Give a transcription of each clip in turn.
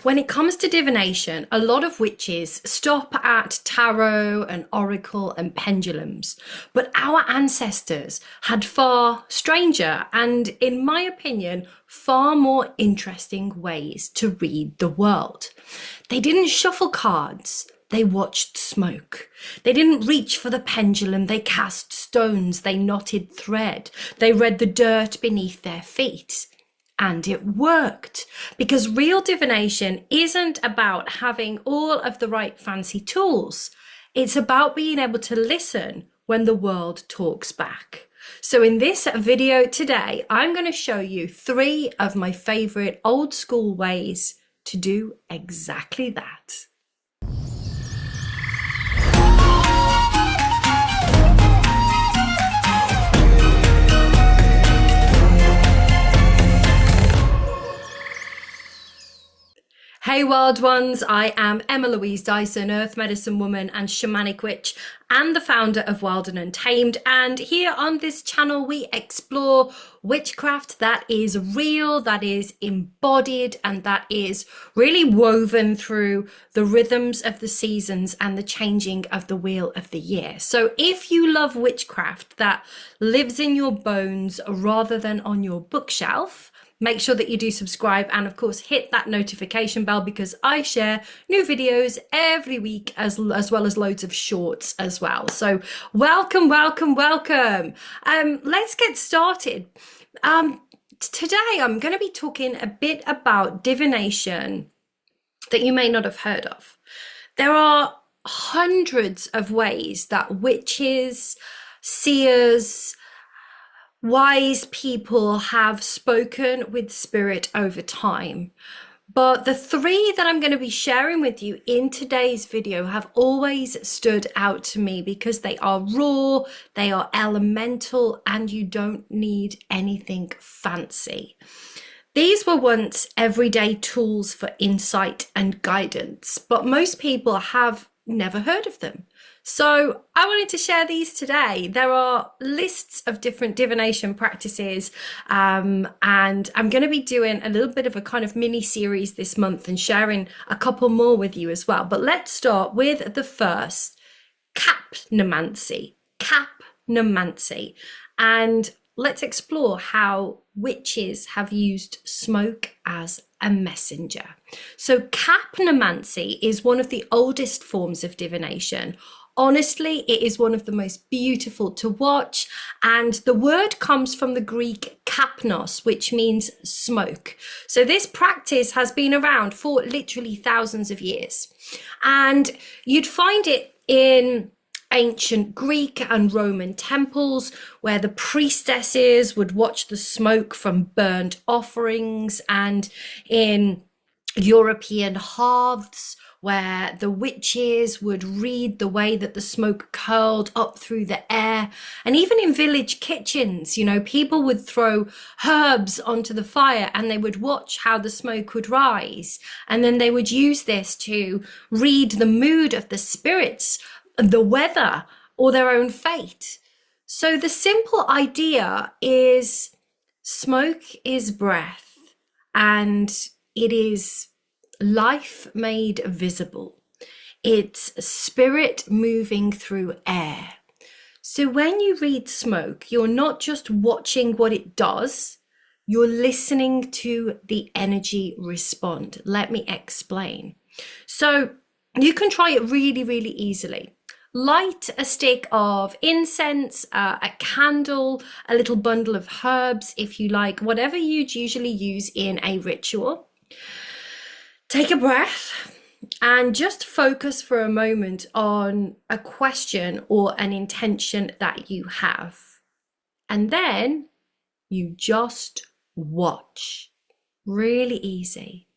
When it comes to divination, a lot of witches stop at tarot and oracle and pendulums. But our ancestors had far stranger and, in my opinion, far more interesting ways to read the world. They didn't shuffle cards. They watched smoke. They didn't reach for the pendulum. They cast stones. They knotted thread. They read the dirt beneath their feet. And it worked, because real divination isn't about having all of the right fancy tools. It's about being able to listen when the world talks back. So in this video today, I'm going to show you 3 of my favorite old school ways to do exactly that. Hey wild ones, I am Emma Louise Dyson, earth medicine woman and shamanic witch, and the founder of Wild and Untamed. And here on this channel, we explore witchcraft that is real, that is embodied, and that is really woven through the rhythms of the seasons and the changing of the wheel of the year. So if you love witchcraft that lives in your bones rather than on your bookshelf, make sure that you do subscribe and of course hit that notification bell, because I share new videos every week as well as loads of shorts as well. So welcome. Let's get started. Today I'm going to be talking a bit about divination that you may not have heard of. There are hundreds of ways that witches, seers, wise people have spoken with spirit over time. But the 3 that I'm going to be sharing with you in today's video have always stood out to me because they are raw, they are elemental, and you don't need anything fancy. These were once everyday tools for insight and guidance, but most people have never heard of them. So I wanted to share these today. There are lists of different divination practices, and I'm going to be doing a little bit of a kind of mini series this month and sharing a couple more with you as well. But let's start with the first, Capnomancy. Capnomancy. And let's explore how witches have used smoke as a messenger. So Capnomancy is one of the oldest forms of divination. Honestly, it is one of the most beautiful to watch, and the word comes from the Greek kapnos, which means smoke. So this practice has been around for literally thousands of years, and you'd find it in ancient Greek and Roman temples, where the priestesses would watch the smoke from burnt offerings, and in European hearths, where the witches would read the way that the smoke curled up through the air. And even in village kitchens, you know, people would throw herbs onto the fire and they would watch how the smoke would rise. And then they would use this to read the mood of the spirits, the weather, or their own fate. So the simple idea is smoke is breath, and it is life made visible. It's spirit moving through air. So when you read smoke, you're not just watching what it does, you're listening to the energy respond. Let me explain. So you can try it really, really easily. Light a stick of incense, a candle, a little bundle of herbs, if you like, whatever you'd usually use in a ritual. Take a breath and just focus for a moment on a question or an intention that you have. And then you just watch. Really easy.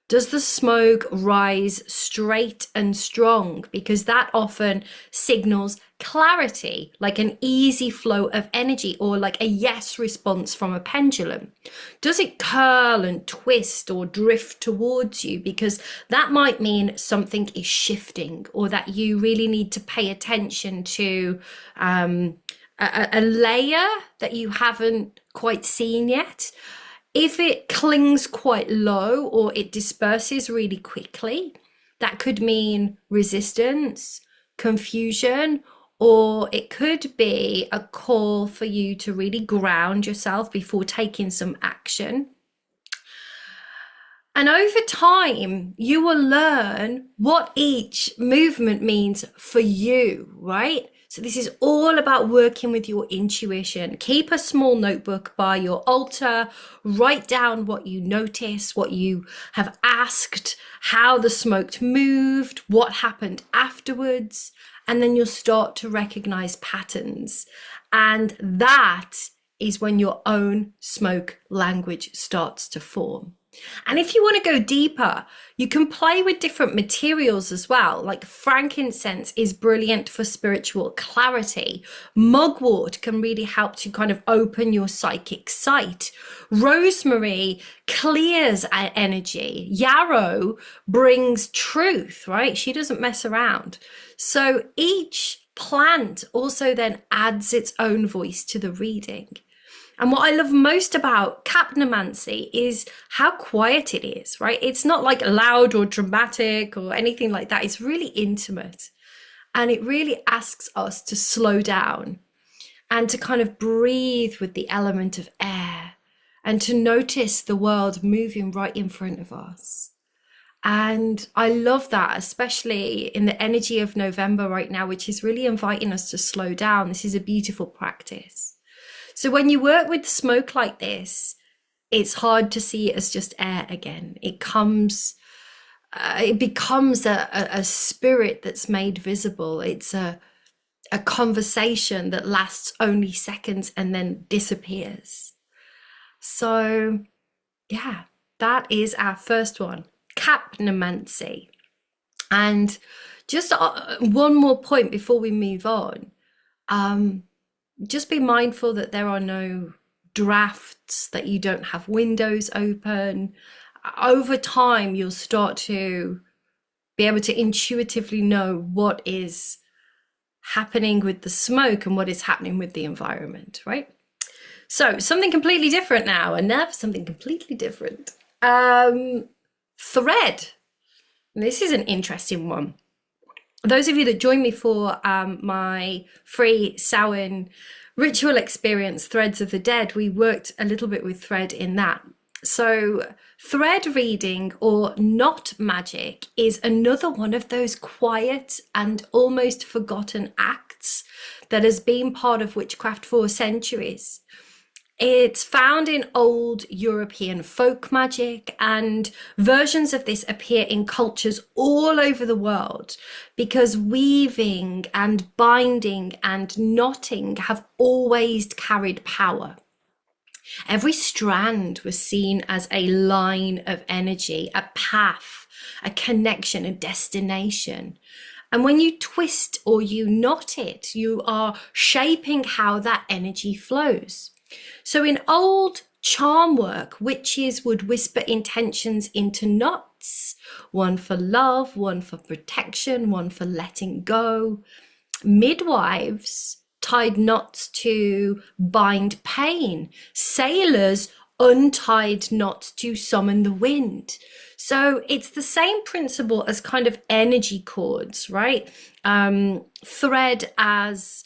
Does the smoke rise straight and strong? Because that often signals clarity, like an easy flow of energy, or like a yes response from a pendulum. Does it curl and twist or drift towards you? Because that might mean something is shifting, or that you really need to pay attention to a layer that you haven't quite seen yet. If it clings quite low or it disperses really quickly, that could mean resistance, confusion, or it could be a call for you to really ground yourself before taking some action. And over time, you will learn what each movement means for you, right? So this is all about working with your intuition. Keep a small notebook by your altar, write down what you notice, what you have asked, how the smoke moved, what happened afterwards, and then you'll start to recognize patterns. And that is when your own smoke language starts to form. And if you want to go deeper, you can play with different materials as well. Like frankincense is brilliant for spiritual clarity. Mugwort can really help to kind of open your psychic sight. Rosemary clears our energy. Yarrow brings truth, right? She doesn't mess around. So each plant also then adds its own voice to the reading. And what I love most about Capnomancy is how quiet it is, right? It's not like loud or dramatic or anything like that. It's really intimate. And it really asks us to slow down and to kind of breathe with the element of air and to notice the world moving right in front of us. And I love that, especially in the energy of November right now, which is really inviting us to slow down. This is a beautiful practice. So when you work with smoke like this, it's hard to see it as just air again. It becomes a spirit that's made visible. It's a conversation that lasts only seconds and then disappears. So yeah, that is our first one, Capnomancy. And just one more point before we move on. Just be mindful that there are no drafts, that you don't have windows open. Over time, you'll start to be able to intuitively know what is happening with the smoke and what is happening with the environment, right? So something completely different now, and now for something completely different. Thread. This is an interesting one. Those of you that join me for my free Samhain ritual experience, Threads of the Dead, we worked a little bit with thread in that. So thread reading or not magic is another one of those quiet and almost forgotten acts that has been part of witchcraft for centuries. It's found in old European folk magic, and versions of this appear in cultures all over the world because weaving and binding and knotting have always carried power. Every strand was seen as a line of energy, a path, a connection, a destination. And when you twist or you knot it, you are shaping how that energy flows. So in old charm work, witches would whisper intentions into knots, one for love, one for protection, one for letting go. Midwives tied knots to bind pain. Sailors untied knots to summon the wind. So it's the same principle as kind of energy cords, right? Thread as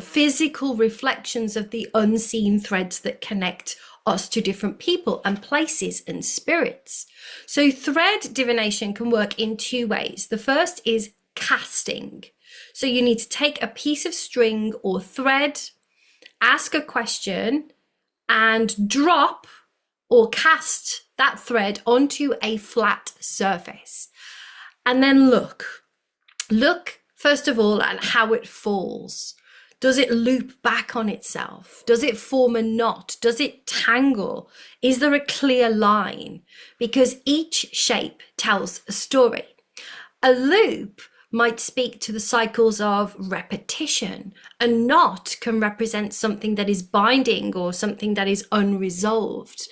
physical reflections of the unseen threads that connect us to different people and places and spirits. So thread divination can work in two ways. The first is casting. So you need to take a piece of string or thread, ask a question, and drop or cast that thread onto a flat surface. And then look first of all at how it falls. Does it loop back on itself? Does it form a knot? Does it tangle? Is there a clear line? Because each shape tells a story. A loop might speak to the cycles of repetition. A knot can represent something that is binding or something that is unresolved.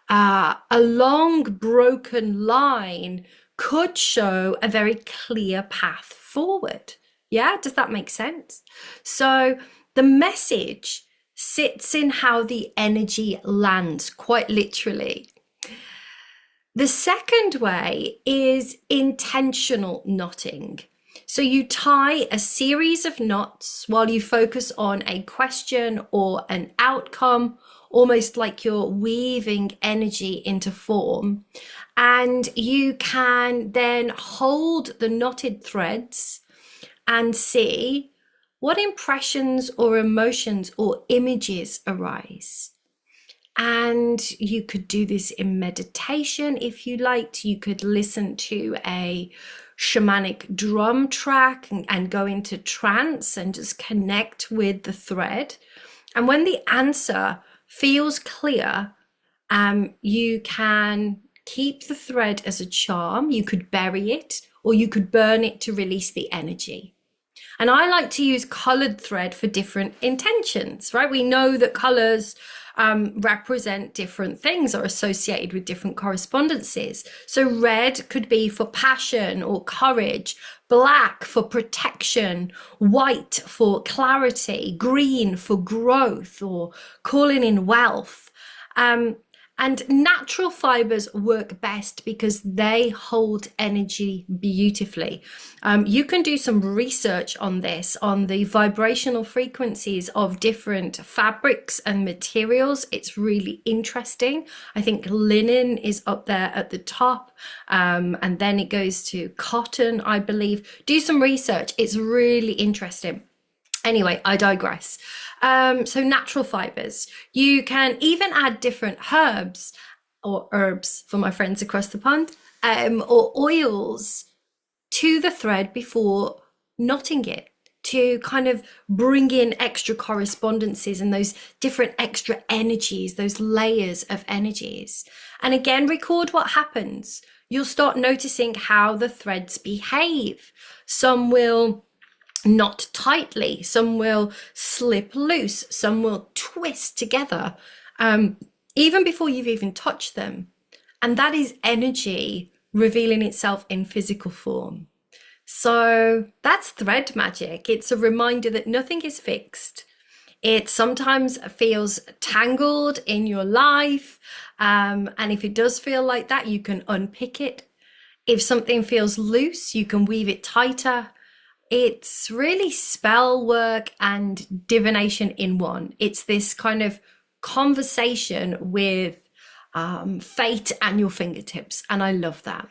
A long broken line could show a very clear path forward. Yeah, does that make sense? So the message sits in how the energy lands, quite literally. The second way is intentional knotting. So you tie a series of knots while you focus on a question or an outcome, almost like you're weaving energy into form. And you can then hold the knotted threads and see what impressions or emotions or images arise. And you could do this in meditation if you liked. You could listen to a shamanic drum track and go into trance and just connect with the thread. And when the answer feels clear, you can keep the thread as a charm. You could bury it, or you could burn it to release the energy. And I like to use colored thread for different intentions, right? We know that colors represent different things, are associated with different correspondences. So red could be for passion or courage, black for protection, white for clarity, green for growth or calling in wealth. And natural fibers work best because they hold energy beautifully. You can do some research on this, on the vibrational frequencies of different fabrics and materials. It's really interesting. I think linen is up there at the top, and then it goes to cotton, I believe. Do some research. It's really interesting. Anyway, I digress. So natural fibers. You can even add different herbs or herbs for my friends across the pond, or oils to the thread before knotting it to kind of bring in extra correspondences and those different extra energies, those layers of energies. And again, record what happens. You'll start noticing how the threads behave. Some will knot tightly, some will slip loose, some will twist together, even before you've even touched them. And that is energy revealing itself in physical form. So that's thread magic. It's a reminder that nothing is fixed. It sometimes feels tangled in your life. And if it does feel like that, you can unpick it. If something feels loose, you can weave it tighter. It's really spell work and divination in one. It's this kind of conversation with fate and your fingertips. And I love that.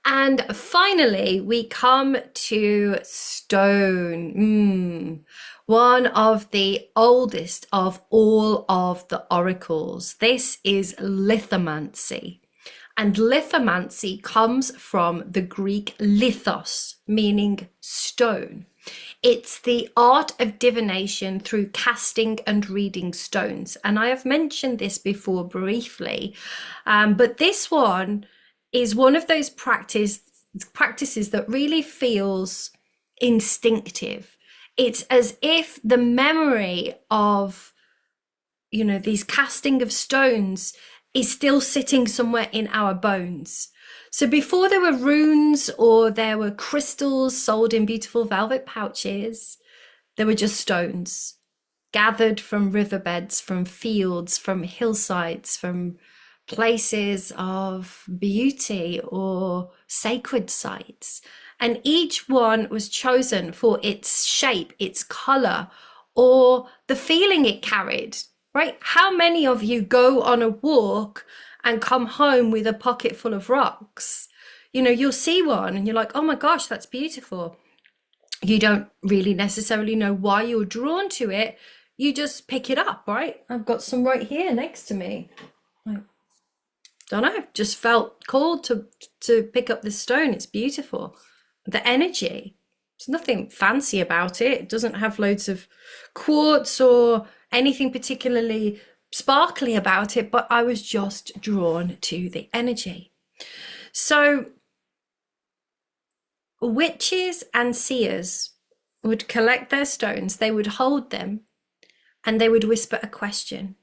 And finally, we come to stone. One of the oldest of all of the oracles. This is lithomancy. And lithomancy comes from the Greek lithos, meaning stone. It's the art of divination through casting and reading stones. And I have mentioned this before briefly, but this one is one of those practices that really feels instinctive. It's as if the memory of, these casting of stones is still sitting somewhere in our bones. So before there were runes or there were crystals sold in beautiful velvet pouches, there were just stones gathered from riverbeds, from fields, from hillsides, from places of beauty or sacred sites. And each one was chosen for its shape, its color, or the feeling it carried. Right? How many of you go on a walk and come home with a pocket full of rocks? You'll see one and you're like, oh my gosh, that's beautiful. You don't really necessarily know why you're drawn to it. You just pick it up, right? I've got some right here next to me. I don't know, just felt called to pick up this stone. It's beautiful. The energy, there's nothing fancy about it. It doesn't have loads of quartz or anything particularly sparkly about it, but I was just drawn to the energy. So witches and seers would collect their stones, they would hold them, and they would whisper a question.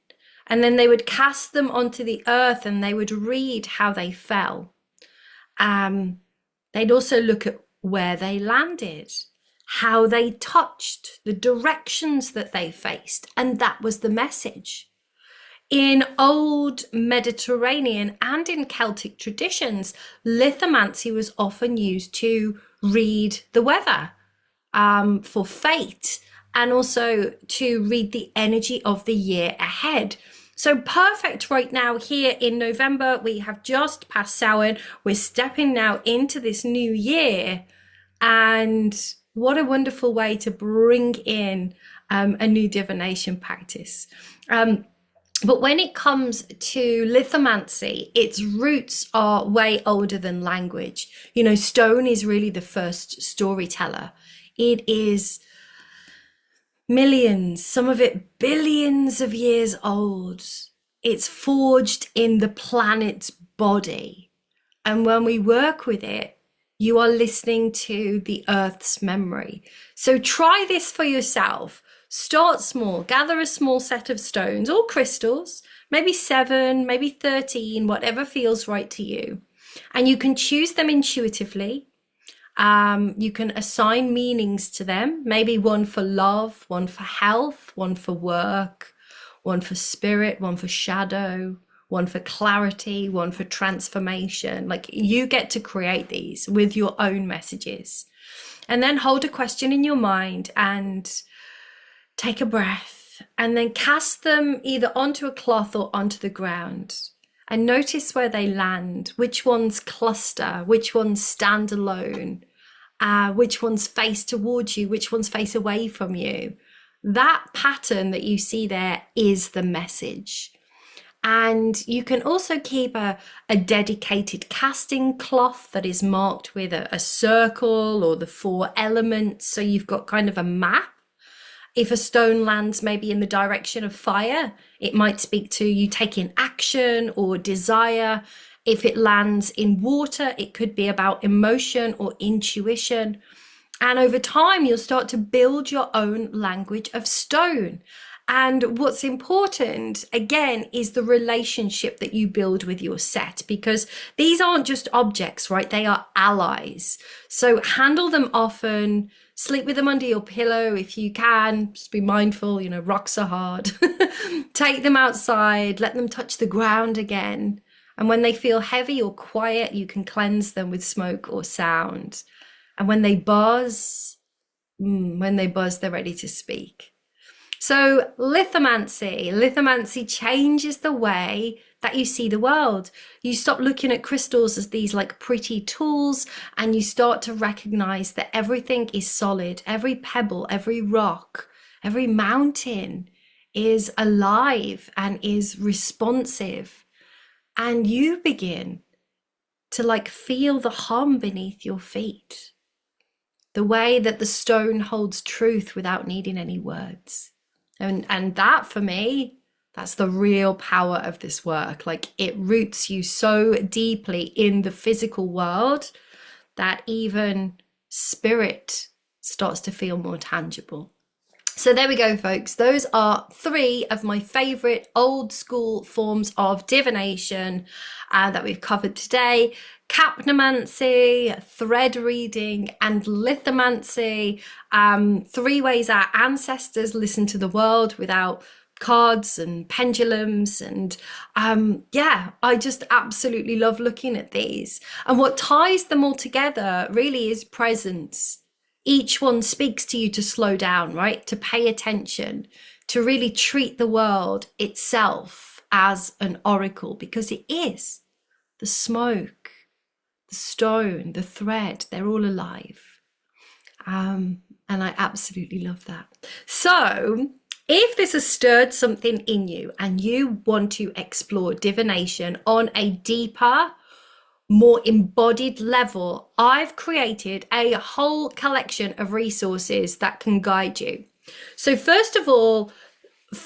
And then they would cast them onto the earth and they would read how they fell. They'd also look at where they landed. how they touched, the directions that they faced, and that was the message. In old Mediterranean and in Celtic traditions, lithomancy was often used to read the weather, for fate, and also to read the energy of the year ahead. So perfect right now here in November. We have just passed Samhain. We're stepping now into this new year. And what a wonderful way to bring in a new divination practice. But when it comes to lithomancy, its roots are way older than language. You know, stone is really the first storyteller. It is millions, some of it billions of years old. It's forged in the planet's body. And when we work with it, you are listening to the Earth's memory. So try this for yourself. Start small, gather a small set of stones or crystals, maybe 7, maybe 13, whatever feels right to you. And you can choose them intuitively. You can assign meanings to them, maybe one for love, one for health, one for work, one for spirit, one for shadow, one for clarity, one for transformation. Like, you get to create these with your own messages. And then hold a question in your mind and take a breath, and then cast them either onto a cloth or onto the ground. And notice where they land, which ones cluster, which ones stand alone, which ones face towards you, which ones face away from you. That pattern that you see there is the message. And you can also keep a dedicated casting cloth that is marked with a circle or the 4 elements. So you've got kind of a map. If a stone lands maybe in the direction of fire, it might speak to you taking action or desire. If it lands in water, it could be about emotion or intuition. And over time, you'll start to build your own language of stone. And what's important, again, is the relationship that you build with your set, because these aren't just objects, right? They are allies. So handle them often. Sleep with them under your pillow if you can. Just be mindful, you know, rocks are hard. Take them outside, let them touch the ground again. And when they feel heavy or quiet, you can cleanse them with smoke or sound. And when they buzz, they're ready to speak. So lithomancy changes the way that you see the world. You stop looking at crystals as these like pretty tools, and you start to recognize that everything is solid. Every pebble, every rock, every mountain is alive and is responsive. And you begin to like feel the hum beneath your feet. The way that the stone holds truth without needing any words. And that, for me, that's the real power of this work. Like, it roots you so deeply in the physical world that even spirit starts to feel more tangible. So there we go, folks. Those are 3 of my favorite old school forms of divination that we've covered today. Capnomancy, thread reading, and lithomancy. 3 ways our ancestors listened to the world without cards and pendulums. And yeah, I just absolutely love looking at these. And what ties them all together really is presence. Each one speaks to you to slow down, right? To pay attention, to really treat the world itself as an oracle, because it is. The smoke, the stone, the thread, they're all alive. And I absolutely love that. So if this has stirred something in you and you want to explore divination on a deeper, more embodied level, I've created a whole collection of resources that can guide you. So first of all,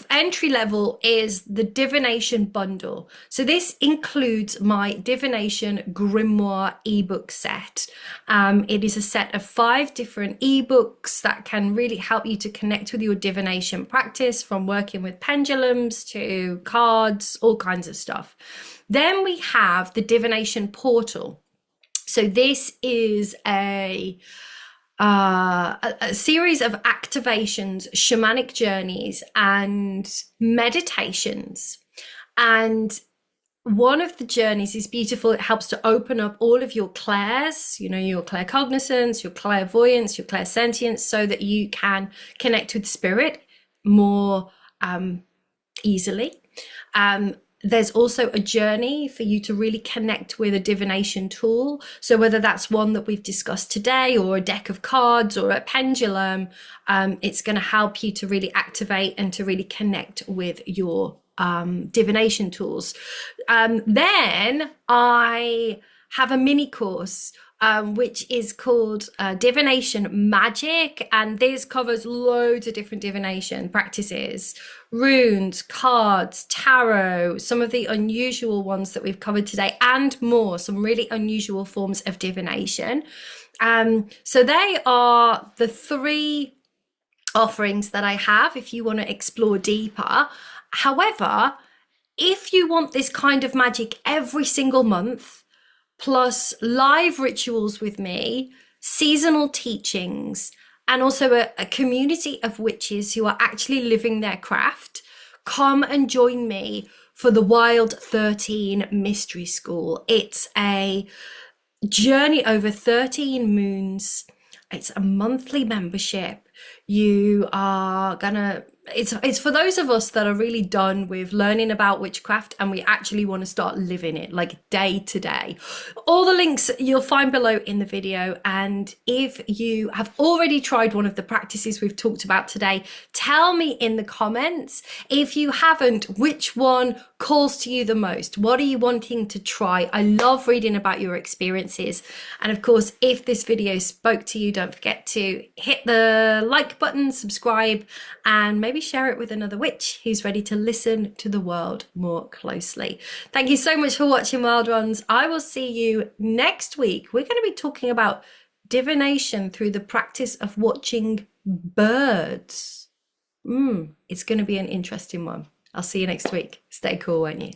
entry level is the Divination Bundle. So this includes my Divination Grimoire ebook set. It is a set of 5 different ebooks that can really help you to connect with your divination practice, from working with pendulums to cards, all kinds of stuff. Then we have the Divination Portal. So this is a a series of activations, shamanic journeys, and meditations. And one of the journeys is beautiful. It helps to open up all of your clairs, you know, your claircognizance, your clairvoyance, your clairsentience, so that you can connect with spirit more easily. There's also a journey for you to really connect with a divination tool. So whether that's one that we've discussed today, or a deck of cards, or a pendulum, it's going to help you to really activate and to really connect with your divination tools. Then I have a mini course which is called Divination Magick, and this covers loads of different divination practices, runes, cards, tarot, some of the unusual ones that we've covered today, and more, some really unusual forms of divination. So they are the 3 offerings that I have if you want to explore deeper. However, if you want this kind of magic every single month, plus live rituals with me, seasonal teachings, and also a community of witches who are actually living their craft, come and join me for the Wild 13 Mystery School. It's a journey over 13 moons. It's a monthly membership. You are gonna, it's for those of us that are really done with learning about witchcraft and we actually want to start living it like day to day. All the links you'll find below in the video. And if you have already tried one of the practices we've talked about today, tell me in the comments. If you haven't, which one calls to you the most? What are you wanting to try? I love reading about your experiences. And of course, if this video spoke to you, don't forget to hit the like button, subscribe, and maybe share it with another witch who's ready to listen to the world more closely. Thank you so much for watching, Wild Ones. I will see you next week. We're going to be talking about divination through the practice of watching birds. It's going to be an interesting one. I'll see you next week. Stay cool, won't you?